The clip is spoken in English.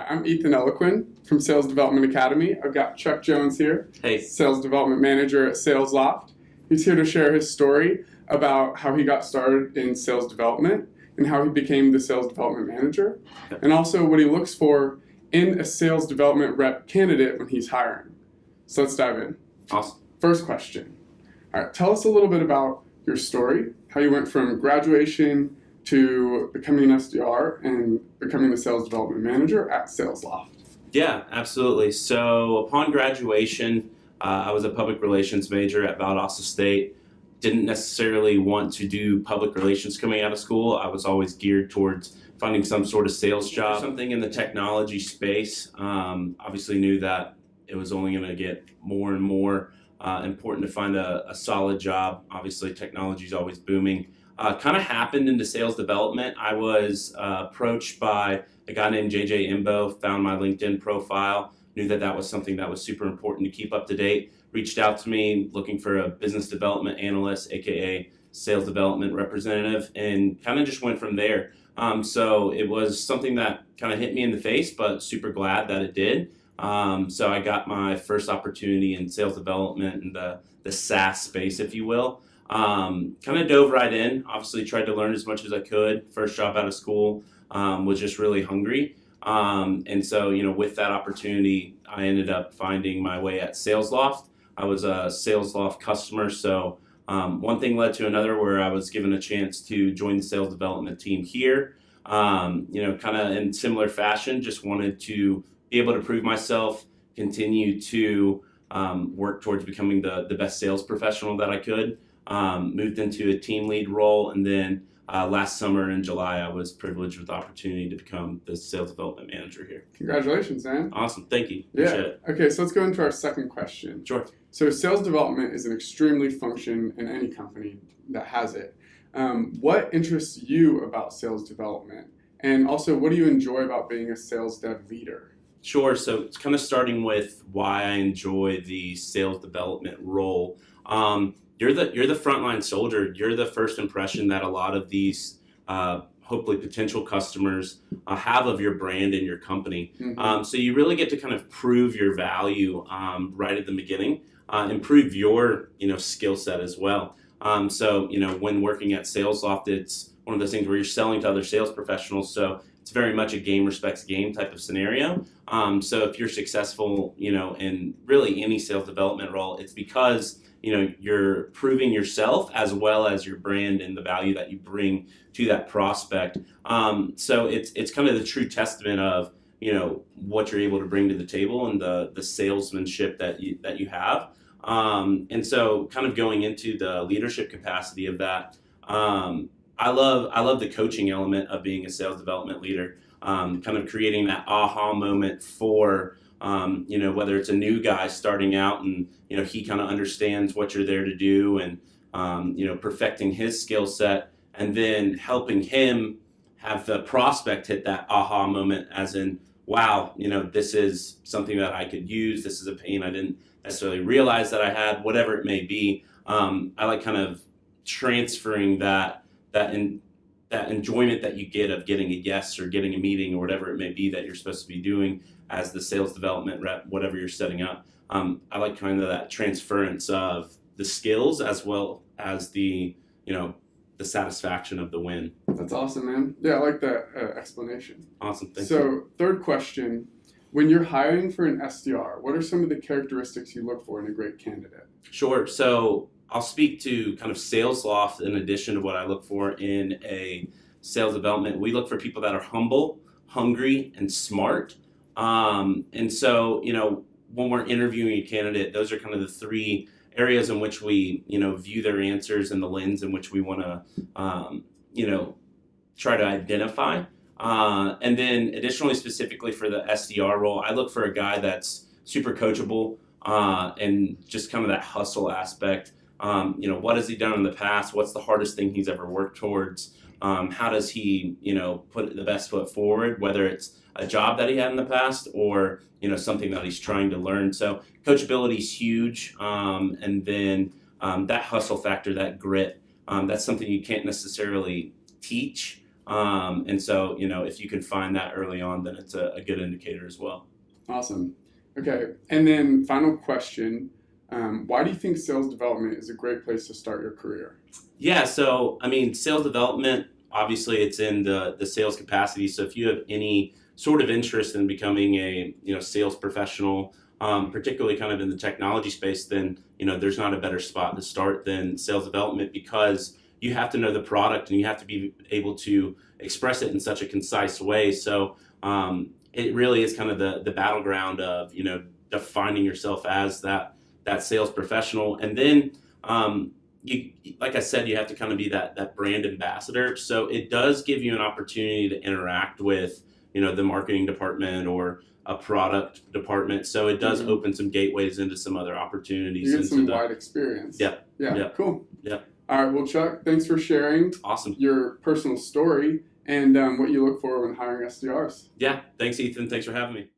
Hi, I'm Ethan Eloquin from Sales Development Academy. I've got Chuck Jones here, Hey. Sales Development Manager at SalesLoft. He's here to share his story about how he got started in sales development and how he became the Sales Development Manager, and also what he looks for in a sales development rep candidate when he's hiring. So let's dive in. Awesome. First question. All right, tell us a little bit about your story, how you went from graduation to becoming an SDR and becoming the Sales Development Manager at SalesLoft. Yeah, absolutely. So upon graduation, I was a public relations major at Valdosta State. Didn't necessarily want to do public relations coming out of school. I was always geared towards finding some sort of sales job, something in the technology space. Obviously knew that it was only going to get more and more important to find a solid job. Obviously, technology is always booming. Kind of happened into sales development. I was approached by a guy named JJ Imbo, found my LinkedIn profile, knew that was something that was super important to keep up to date, reached out to me looking for a business development analyst, aka sales development representative, and kind of just went from there. So it was something that kind of hit me in the face, but super glad that it did. So I got my first opportunity in sales development in the SaaS space, if you will. Kind of dove right in, obviously tried to learn as much as I could. First job out of school, was just really hungry. And so, with that opportunity, I ended up finding my way at SalesLoft. I was a SalesLoft customer, so one thing led to another where I was given a chance to join the sales development team here. Kind of in similar fashion, just wanted to be able to prove myself, continue to work towards becoming the best sales professional that I could. Moved into a team lead role, and then last summer in July, I was privileged with the opportunity to become the sales development manager here. Congratulations, man. Awesome, thank you. Yeah. Appreciate it. Okay, so let's go into our second question. Sure. So sales development is an extremely function in any company that has it. What interests you about sales development? And also, what do you enjoy about being a sales dev leader? Sure, so it's kind of starting with why I enjoy the sales development role. You're the frontline soldier. You're the first impression that a lot of these hopefully potential customers have of your brand and your company. Mm-hmm. So you really get to kind of prove your value right at the beginning, improve your skill set as well. So when working at SalesLoft, it's one of those things where you're selling to other sales professionals. So it's very much a game respects game type of scenario. So if you're successful, in really any sales development role, it's because you're proving yourself as well as your brand and the value that you bring to that prospect. So it's kind of the true testament of what you're able to bring to the table and the salesmanship that you have. And so kind of going into the leadership capacity of that, I love the coaching element of being a sales development leader. Kind of creating that aha moment for whether it's a new guy starting out and he kind of understands what you're there to do, and perfecting his skill set, and then helping him have the prospect hit that aha moment, as in, wow, this is something that I could use. This is a pain I didn't necessarily realize that I had, whatever it may be. I like kind of transferring that enjoyment that you get of getting a yes or getting a meeting or whatever it may be that you're supposed to be doing as the sales development rep, whatever you're setting up. I like kind of that transference of the skills as well as the satisfaction of the win. That's awesome, man. Yeah, I like that explanation. Awesome, thank you. So third question, when you're hiring for an SDR, what are some of the characteristics you look for in a great candidate? Sure, so I'll speak to kind of SalesLoft in addition to what I look for in a sales development. We look for people that are humble, hungry, and smart. And so, when we're interviewing a candidate, those are kind of the three areas in which we, view their answers and the lens in which we want to, try to identify. And then additionally, specifically for the SDR role, I look for a guy that's super coachable and just kind of that hustle aspect. What has he done in the past? What's the hardest thing he's ever worked towards? How does he, put the best foot forward, whether it's a job that he had in the past or, something that he's trying to learn. So coachability is huge. And then that hustle factor, that grit, that's something you can't necessarily teach. And so, if you can find that early on, then it's a good indicator as well. Awesome. Okay, and then final question. Why do you think sales development is a great place to start your career? Yeah, so sales development, obviously it's in the sales capacity. So if you have any sort of interest in becoming a sales professional, particularly kind of in the technology space, then there's not a better spot to start than sales development, because you have to know the product and you have to be able to express it in such a concise way. So it really is kind of the battleground of defining yourself as that sales professional. And then you, like I said, you have to kind of be that brand ambassador. So it does give you an opportunity to interact with the marketing department or a product department. So it does open some gateways into some other opportunities. You get some wide experience. Yeah. Yeah. Cool. Yeah. All right. Well, Chuck, thanks for sharing Awesome. your personal story and what you look for when hiring SDRs. Yeah. Thanks, Ethan. Thanks for having me.